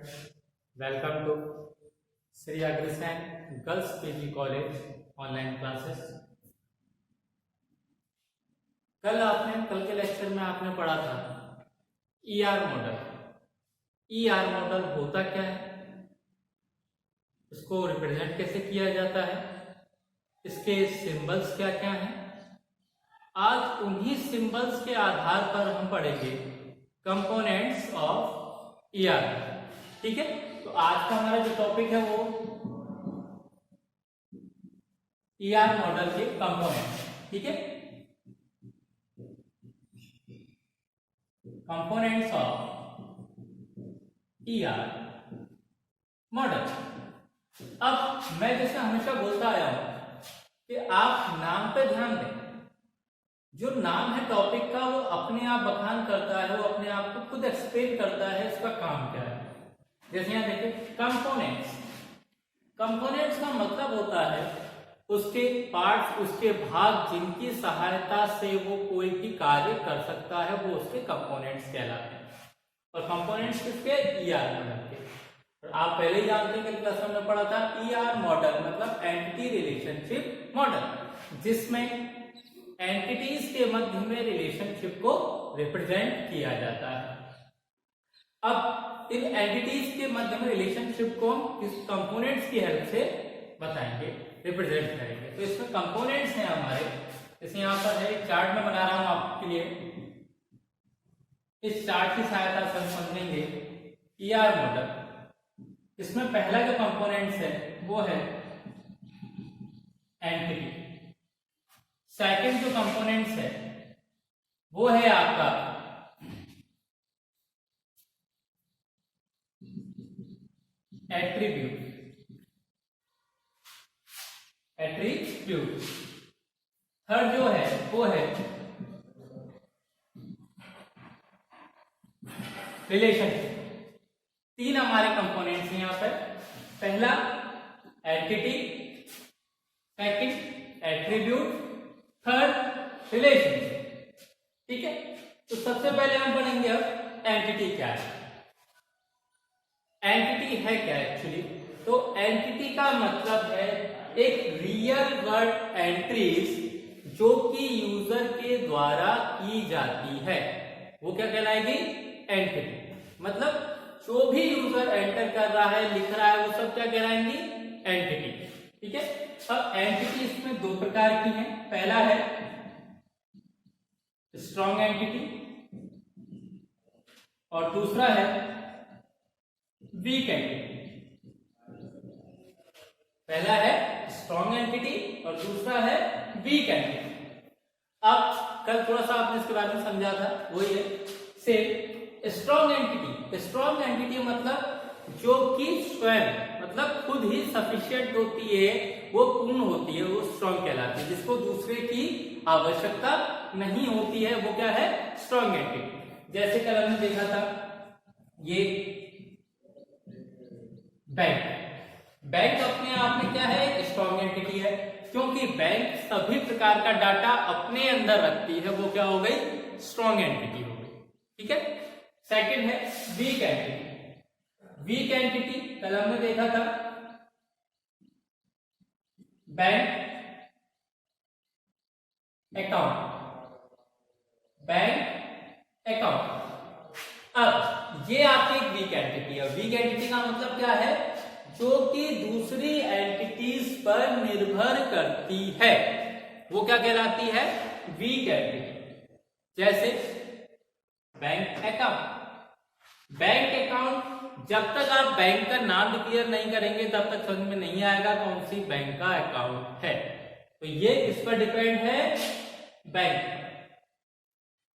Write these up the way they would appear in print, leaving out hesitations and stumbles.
Welcome to Shri Agrasen girls PG college online classes. कल के lecture में आपने पढ़ा था ईआर मॉडल। ईआर मॉडल होता क्या है, इसको रिप्रेजेंट कैसे किया जाता है, इसके सिंबल्स क्या क्या हैं। आज उन्हीं सिंबल्स के आधार पर हम पढ़ेंगे कंपोनेंट्स ऑफ ईआर। ठीक है, तो आज का हमारा जो टॉपिक है वो ईआर मॉडल के कंपोनेंट। ठीक है, कंपोनेंट्स ऑफ ईआर मॉडल। अब मैं जैसे हमेशा बोलता आया हूं कि आप नाम पे ध्यान दें। जो नाम है टॉपिक का वो अपने आप बखान करता है, वो अपने आप को खुद एक्सप्लेन करता है इसका काम क्या है। जैसे यहां देखिए कंपोनेंट्स। कंपोनेंट्स का मतलब होता है उसके पार्ट्स, उसके भाग जिनकी सहायता से वो कोई भी कार्य कर सकता है, वो उसके कंपोनेंट्स कहलाते हैं। और कंपोनेंट्स किसके? ईआर मॉडल के। और आप पहले ही जानते हैं कि क्लास में पढ़ा था ईआर मॉडल मतलब एंटिटी रिलेशनशिप मॉडल, जिसमें एंटिटीज के मध्य में रिलेशनशिप को रिप्रेजेंट किया जाता है। अब इन एंटिटीज के मध्य में रिलेशनशिप को हम इस कंपोनेंट्स की हेल्प से बताएंगे, रिप्रेजेंट करेंगे। तो इसमें कंपोनेंट्स हैं हमारे, जैसे यहाँ पर है एक चार्ट में बना रहा हूं आपके लिए। इस चार्ट की सहायता से हम समझेंगे ईआर मॉडल। इसमें पहला जो कंपोनेंट्स है वो है एंटिटी। सेकंड जो कंपोनेंट्स है वो है आपका एट्रीब्यूट। थर्ड जो है वो है रिलेशनशिप। तीन हमारे कंपोनेंट्स हैं यहाँ पर। पहला entity, second attribute, third relationship. ठीक है, तो सबसे पहले हम पढ़ेंगे अब एंटिटी क्या है। एंटिटी है क्या एक्चुअली? तो एंटिटी का मतलब है एक रियल वर्ड एंट्रीज जो कि यूजर के द्वारा की जाती है, वो क्या कहलाएगी? एंटिटी। मतलब जो भी यूजर एंटर कर रहा है, लिख रहा है, वो सब क्या कहलाएंगी? एंटिटी। ठीक है, अब एंटिटी इसमें दो प्रकार की है। पहला है स्ट्रॉन्ग एंटिटी और दूसरा है वीक एंटिटी। पहला है स्ट्रॉन्ग एंटिटी और दूसरा है वीक एंटिटी। अब कल थोड़ा सा आपने इसके बारे में समझा था, वही है same strong entity. Strong entity मतलब जो कि स्वयं मतलब खुद ही सफिशिएंट होती है, वो पूर्ण होती है, वो स्ट्रॉन्ग कहलाती है। जिसको दूसरे की आवश्यकता नहीं होती है वो क्या है? Strong entity. जैसे कल हमने देखा था ये बैंक अपने आप में क्या है? स्ट्रॉन्ग एंटिटी है, क्योंकि बैंक सभी प्रकार का डाटा अपने अंदर रखती है, वो क्या हो गई? स्ट्रॉन्ग एंटिटी हो गई। ठीक है, सेकंड है वीक एंटिटी। वीक एंटिटी कल हमने देखा था बैंक अकाउंट। अब ये आपकी एक वीक एंटिटी है। वीक एंटिटी का मतलब क्या है? जो कि दूसरी एंटिटीज पर निर्भर करती है, वो क्या कहलाती है? Weak entity. जैसे बैंक अकाउंट जब तक आप बैंक का नाम डिक्लेयर नहीं करेंगे तब तक समझ में नहीं आएगा कौन सी बैंक का अकाउंट है। तो ये इस पर डिपेंड है, बैंक।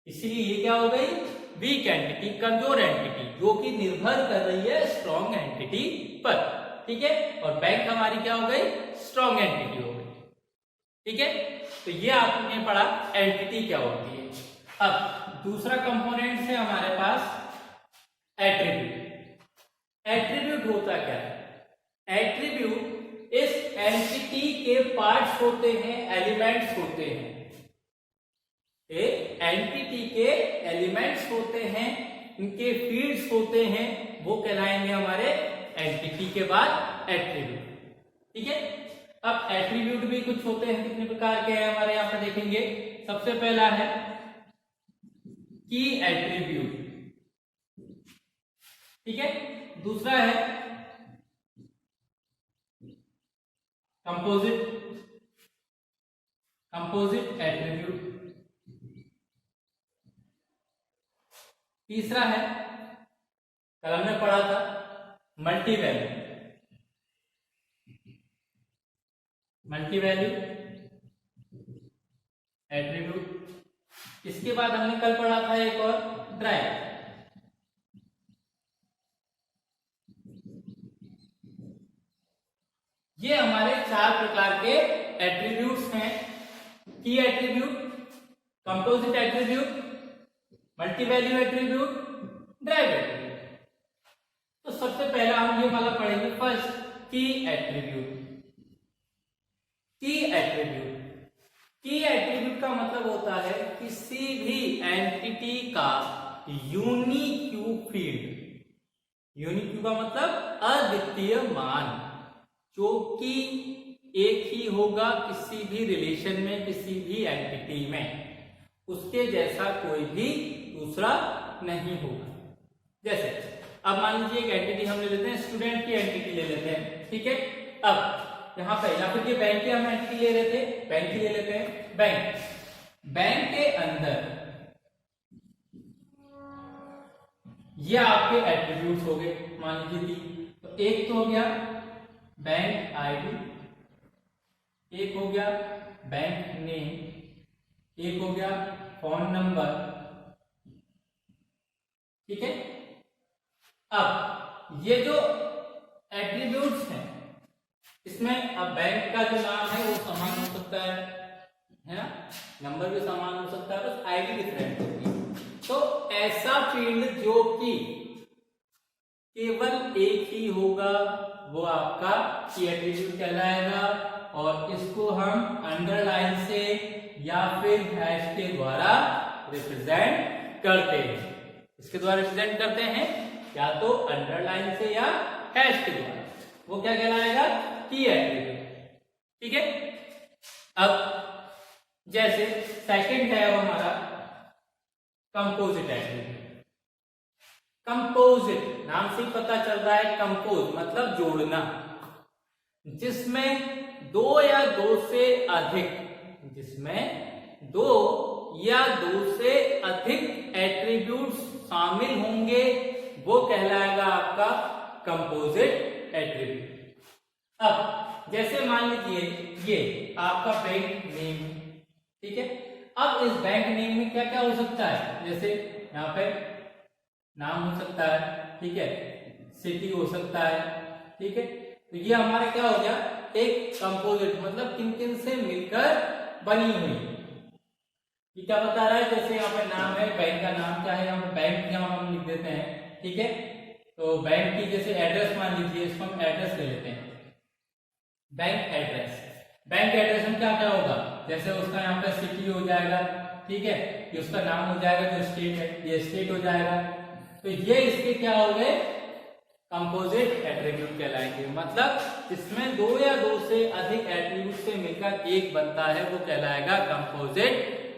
इसलिए ये क्या हो गई? वीक एंटिटी, कमजोर एंटिटी, जो कि निर्भर कर रही है स्ट्रॉन्ग एंटिटी पर। ठीक है, और बैंक हमारी क्या हो गई? स्ट्रॉन्ग एंटिटी हो गई। ठीक है, तो ये आपने पढ़ा एंटिटी क्या होती है। अब दूसरा कंपोनेंट है हमारे पास एट्रीब्यूट। एट्रीब्यूट होता क्या है? एट्रीब्यूट इस एंटिटी के पार्ट्स होते हैं, एलिमेंट्स होते हैं। एक एंटिटी के एलिमेंट्स होते हैं इनके फील्ड्स होते हैं वो कहलाएंगे हमारे एंटिटी के बाद एट्रीब्यूट। ठीक है, अब एट्रीब्यूट भी कुछ होते हैं, कितने प्रकार के हैं हमारे यहाँ पर देखेंगे। सबसे पहला है की एट्रीब्यूट, ठीक है। दूसरा है कंपोजिट एट्रीब्यूट। तीसरा है, कल हमने पढ़ा था मल्टी वैल्यू एट्रीब्यूट। इसके बाद हमने कल पढ़ा था एक और ड्राइव। ये हमारे 4 प्रकार के एट्रीब्यूट्स हैं, key attribute, composite attribute, multi value attribute, drive attribute. तो सबसे पहला हम ये वाला पढ़ेंगे, फर्स्ट की एट्रीब्यूट। की एट्रीब्यूट का मतलब होता है किसी भी एंटिटी का यूनिक्यू फील्ड। यूनिक्यू का मतलब अद्वितीय मान, जो कि एक ही होगा किसी भी रिलेशन में, किसी भी एंटिटी में, उसके जैसा कोई भी दूसरा नहीं होगा। जैसे अब मान लीजिए एक एंटिटी हम ले लेते हैं, स्टूडेंट की एंटिटी ले लेते हैं, ठीक है। अब यहां पे या फिर ये बैंक की हम एंटिटी ले रहे थे, बैंक की ले लेते हैं। बैंक के अंदर ये आपके एट्रीब्यूट्स हो गए, मान लीजिए तो एक तो हो गया बैंक आईडी, एक हो गया बैंक नेम, एक हो गया फोन नंबर, ठीक है। अब ये जो एट्रीब्यूट्स हैं, इसमें अब बैंक का जो नाम है वो समान हो सकता है ना, नंबर भी समान हो सकता है, बस आईडी डिफरेंट होगी। तो ऐसा फील्ड जो कि केवल एक ही होगा वो आपका की एट्रीब्यूट कहलाएगा, और इसको हम अंडरलाइन से या फिर हैश के द्वारा रिप्रेजेंट करते हैं। इसके द्वारा रिप्रेजेंट करते हैं या तो अंडरलाइन से या हैश के द्वारा, वो क्या कहलाएगा, की एट्रीब्यूट, ठीक है। अब जैसे सेकंड है हमारा कंपोजिट एट्रीब्यूट। कंपोजिट नाम से पता चल रहा है, कंपोज मतलब जोड़ना, जिसमें दो या दो से अधिक, जिसमें दो या दो से अधिक एट्रीब्यूट्स शामिल होंगे वो कहलाएगा आपका कंपोजिट एट्रीब्यूट। अब जैसे मान लीजिए ये आपका बैंक नेम है, ठीक है। अब इस बैंक नेम में क्या क्या हो सकता है, जैसे यहाँ पे नाम हो सकता है, ठीक है, सिटी हो सकता है, ठीक है। तो ये हमारा क्या हो गया, एक कंपोजिट, मतलब किन किन से मिलकर बनी हुई। ये क्या बता रहा है, जैसे यहाँ पे नाम है, बैंक का नाम क्या है, यहाँ पे बैंक यहाँ हम लिख देते हैं, ठीक है। तो बैंक की जैसे एड्रेस मान लीजिए, इसको हम एड्रेस ले लेते हैं, बैंक एड्रेस। बैंक एड्रेस में क्या क्या होगा, जैसे उसका यहाँ पे सिटी हो जाएगा, ठीक है, ये उसका नाम हो जाएगा, जो स्टेट है ये स्टेट हो जाएगा। तो ये इसके क्या हो गए, कंपोजिट एट्रीब्यूट कहलाएंगे, मतलब इसमें दो या दो से अधिक एट्रीब्यूट से मिलकर एक बनता है, वो कहलाएगा कंपोजिट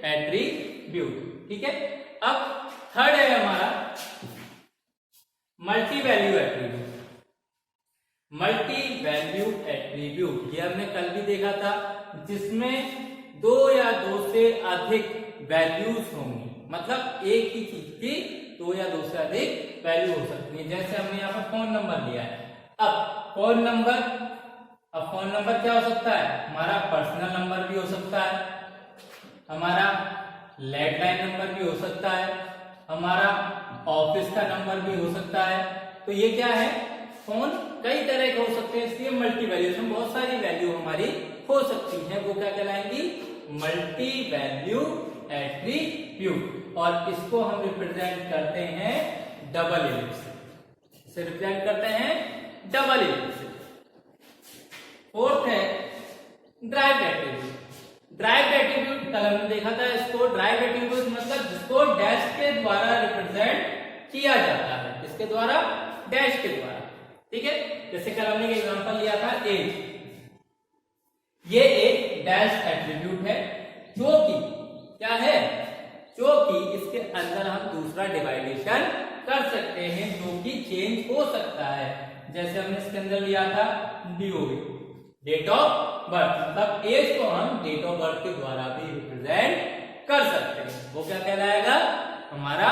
एट्रीब्यूट, ठीक है। अब थर्ड है हमारा multi value attribute. Multi value attribute ये हमने कल भी देखा था, जिसमें दो या दो से अधिक वैल्यूज होंगी, मतलब एक ही चीज की दो या दो से अधिक वैल्यू हो सकती है। जैसे हमने यहाँ पर फोन नंबर लिया है, अब फोन नंबर क्या हो सकता है, हमारा पर्सनल नंबर भी हो सकता है, हमारा लैंडलाइन नंबर भी हो सकता है, हमारा ऑफिस का नंबर भी हो सकता है। तो ये क्या है, फोन कई तरह के हो सकते हैं, इसलिए मल्टी वैल्यू, इसमें बहुत सारी वैल्यू हमारी हो सकती है, वो क्या कहलाएंगी, मल्टी वैल्यू एट्रीब्यूट। और इसको हम रिप्रेजेंट करते हैं डबल इलिप्स से, इसे रिप्रेजेंट करते हैं डबल इलिप्स से। फोर्थ है ड्राइव एट्रीब्यूट। ड्राइव एट्रीब्यूट कल हमने देखा था, इसको ड्राइव एट्रीब्यूट मतलब जिसको डैश के द्वारा रिप्रेजेंट किया जाता है। इसके द्वारा, डैश के द्वारा। ठीक है, जैसे कल हमने एक एग्जांपल लिया था एज। ये एक डैश एट्रीब्यूट है जो कि क्या है, जो कि इसके अंदर हम दूसरा डिवाइडेशन कर सकते हैं जो कि चेंज हो सकता है। जैसे हमने इसके अंदर लिया था डीओबी, डेट ऑफ बर्थ, मतलब एज को हम डेट ऑफ बर्थ के द्वारा भी रिप्रेजेंट कर सकते हैं। वो क्या कहलाएगा, हमारा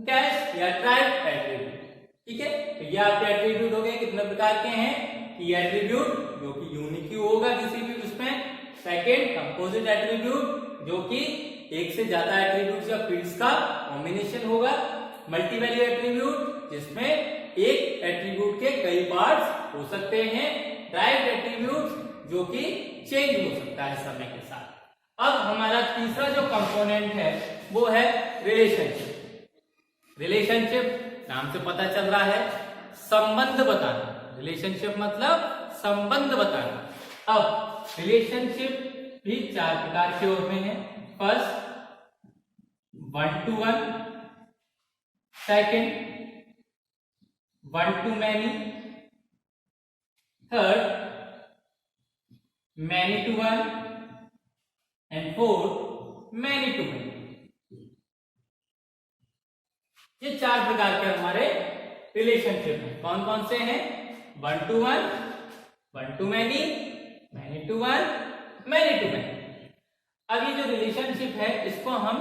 डैश या ट्राइब एट्रीब्यूट। ठीक है, तो ये आपके एट्रीब्यूट हो गए। कितने प्रकार के हैं, की एट्रीब्यूट जो कि यूनिक होगा किसी भी उसमें। सेकंड, कंपोजिट एट्रीब्यूट जो कि एक से ज्यादा एट्रीब्यूट्स या फील्ड्स का कॉम्बिनेशन होगा। मल्टी वैल्यू एट्रीब्यूट जिसमें एक एट्रीब्यूट के कई पार्ट्स हो सकते हैं। ड्राइव्ड एट्रीब्यूट जो कि चेंज हो सकता है समय के साथ। अब हमारा तीसरा जो कंपोनेंट है वो है रिलेशनशिप। रिलेशनशिप नाम से पता चल रहा है संबंध बताना। रिलेशनशिप मतलब संबंध बताना। अब रिलेशनशिप भी चार प्रकार के होते हैं। First, 1 to 1, second, 1 to many, third, many to 1, and fourth, many to many। ये चार प्रकार के हमारे रिलेशनशिप हैं। कौन कौन से हैं, 1 to 1, 1 to many, many to 1, many to many। अब ये जो रिलेशनशिप है इसको हम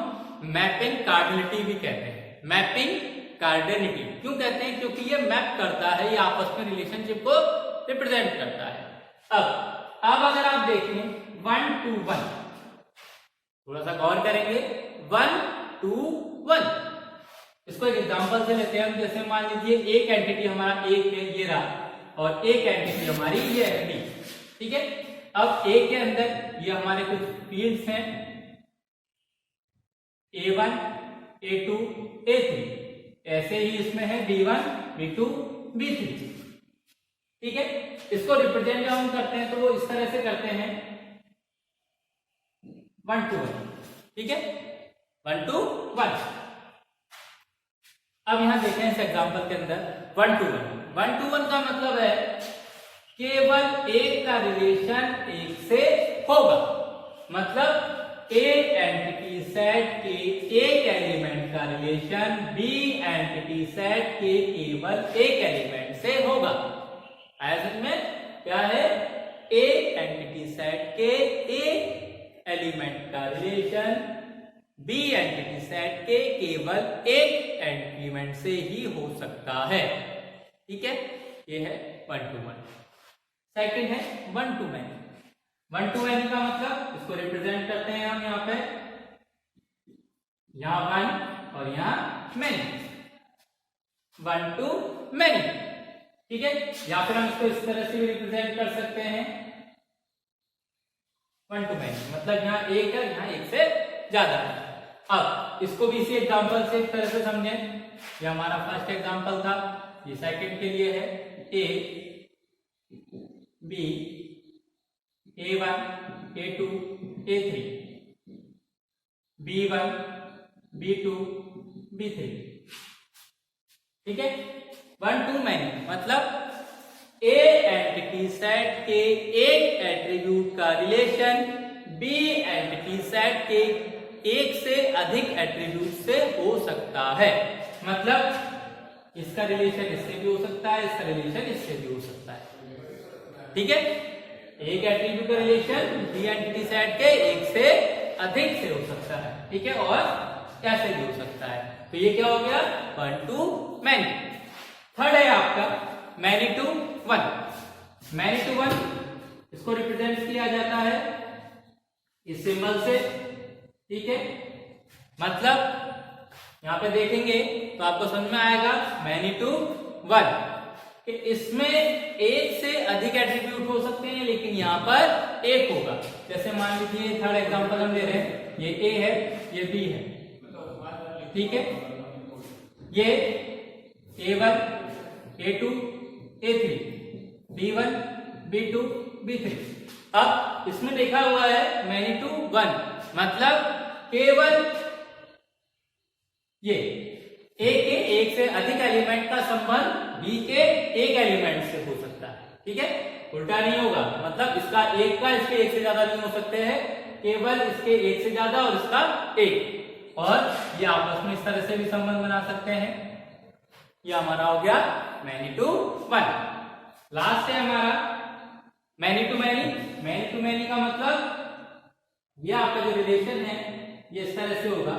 मैपिंग कार्डिनिटी भी कहते हैं। मैपिंग कार्डिनिटी क्यों कहते हैं, क्योंकि ये मैप करता है, ये आपस में रिलेशनशिप को रिप्रेजेंट करता है। अब अगर आप देखें 1 to 1, थोड़ा सा गौर करेंगे, 1 to 1, इसको एक एग्जांपल से लेते हैं हम। जैसे मान लीजिए एक एंटिटी हमारा एक है, ये रहा, और एक एंटिटी हमारी ये है बी। ठीक है, अब ए के अंदर ये हमारे कुछ फील्ड्स हैं, A1, A2, A3। ऐसे ही इसमें है B1, B2, B3। ठीक है, इसको रिप्रेजेंट जब हम करते हैं तो वो इस तरह से करते हैं 1 to 1। ठीक है, 1 to 1। अब यहां देखें इस एग्जांपल के अंदर 1 to 1। 1 to 1 का मतलब है केवल एक का रिलेशन एक से होगा। मतलब ए एंटिटी सेट के एक एलिमेंट का रिलेशन बी एंटिटी सेट के केवल एक एलिमेंट से होगा। ऐसे में क्या है, ए एंटिटी सेट के एक एलिमेंट का रिलेशन बी एंटिटी सेट के केवल एक एलिमेंट से ही हो सकता है। ठीक है, ये है 1 to 1। सेकंड है 1 to many। 1 to many का मतलब इसको रिप्रेजेंट करते हैं हम यहाँ पे, यहाँ 1 और यहाँ many। 1 to many। ठीक है, या फिर हम इसको इस तरह से भी रिप्रेजेंट कर सकते हैं 1 to many, मतलब यहाँ एक है, यहाँ एक से ज्यादा है। अब इसको भी इसी एग्जांपल से इस तरह से समझें। ये हमारा फर्स्ट एग्जांपल था, ये सेकंड के लिए है। ए, B, A1, A2, A3, B1, B2, B3। ठीक है, 1 to many मतलब ए एंटिटी सेट के एक एट्रीब्यूट का रिलेशन बी एंटिटी सेट के एक से अधिक एट्रीब्यूट से हो सकता है। मतलब इसका रिलेशन इससे भी हो सकता है, इसका रिलेशन इससे भी हो सकता है। ठीक है, एक एट्रीब्यूट का रिलेशन बी एंटिटी सेट के एक से अधिक से हो सकता है। ठीक है, और ऐसे भी हो सकता है। तो ये क्या हो गया, 1 to many। थर्ड है आपका many to 1। many to 1 इसको रिप्रेजेंट किया जाता है इस सिंबल से। ठीक है, मतलब यहां पे देखेंगे तो आपको समझ में आएगा many to 1 कि इसमें एक से अधिक एट्रीब्यूट हो सकते हैं, लेकिन यहां पर एक होगा। जैसे मान लीजिए थर्ड एग्जांपल हम ले रहे हैं, ये ए है, ये बी है। ठीक है, ये A1, A2, A3, B1, B2, B3। अब इसमें लिखा हुआ है many to 1, मतलब केवल ये ए के एक से अधिक एलिमेंट का संबंध बी के एक एलिमेंट से हो सकता है, ठीक है, उल्टा नहीं होगा, मतलब इसका एक का इसके एक से ज्यादा नहीं हो सकते हैं, केवल इसके एक से ज्यादा और इसका एक, और ये आपस में इस तरह से भी संबंध बना सकते हैं। ये हमारा हो गया मैनी टू वन। लास्ट है हमारा many to many. Many to many का मतलब ये आपका जो रिलेशन है ये इस तरह से होगा,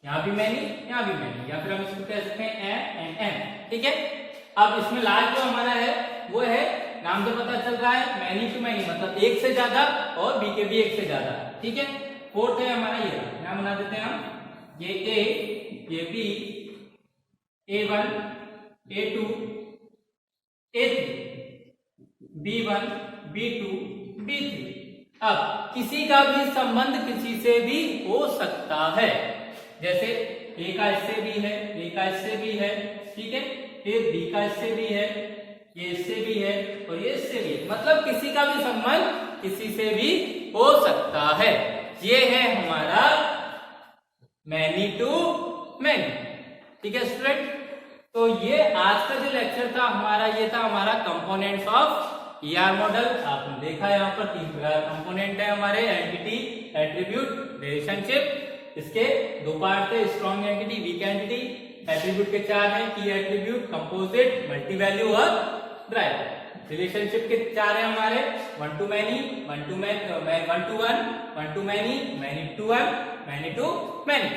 यहाँ भी मैनी यहाँ भी मैनी, या फिर हम इसको कह सकते हैं एम एंड एम, ठीक है। अब इसमें लास्ट जो हमारा है वो है, नाम से पता चल रहा है मैनी टू मैनी, मतलब एक से ज्यादा और बी के भी एक से ज्यादा, ठीक है। फोर्थ है हमारा ये, नाम बना देते हैं हम, ये ए, ये B, A1, A2, A3, B1, B2, B3। अब किसी का भी संबंध किसी से भी हो सकता है, जैसे ए का इससे भी है, ए का इससे भी है, ठीक है, फिर बी का इससे भी है, ये इससे भी है और ये इससे भी है, मतलब किसी का भी संबंध किसी से भी हो सकता है। ये है हमारा मैनी टू मैनी, ठीक है स्टूडेंट। तो ये आज का जो लेक्चर था हमारा, ये था हमारा कंपोनेंट्स ऑफ ईआर मॉडल। आपने देखा यहाँ पर 3 प्रकार कंपोनेंट है हमारे, एंटिटी, एट्रीब्यूट, रिलेशनशिप। इसके 2 पार्ट थे, strong entity, weak entity. Attribute के 4 हैं, key attribute, composite, multi value और ड्राइवर। रिलेशनशिप के 4 है हमारे, one to many, one to one, one to many, many to one, many to many,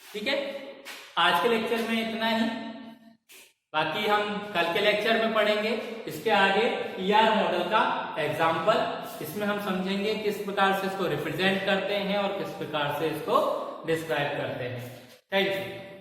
ठीक है। आज के लेक्चर में इतना ही, बाकी हम कल के लेक्चर में पढ़ेंगे इसके आगे ईआर मॉडल का एग्जाम्पल। इसमें हम समझेंगे किस प्रकार से इसको रिप्रेजेंट करते हैं और किस प्रकार से इसको डिस्क्राइब करते हैं। Thank you.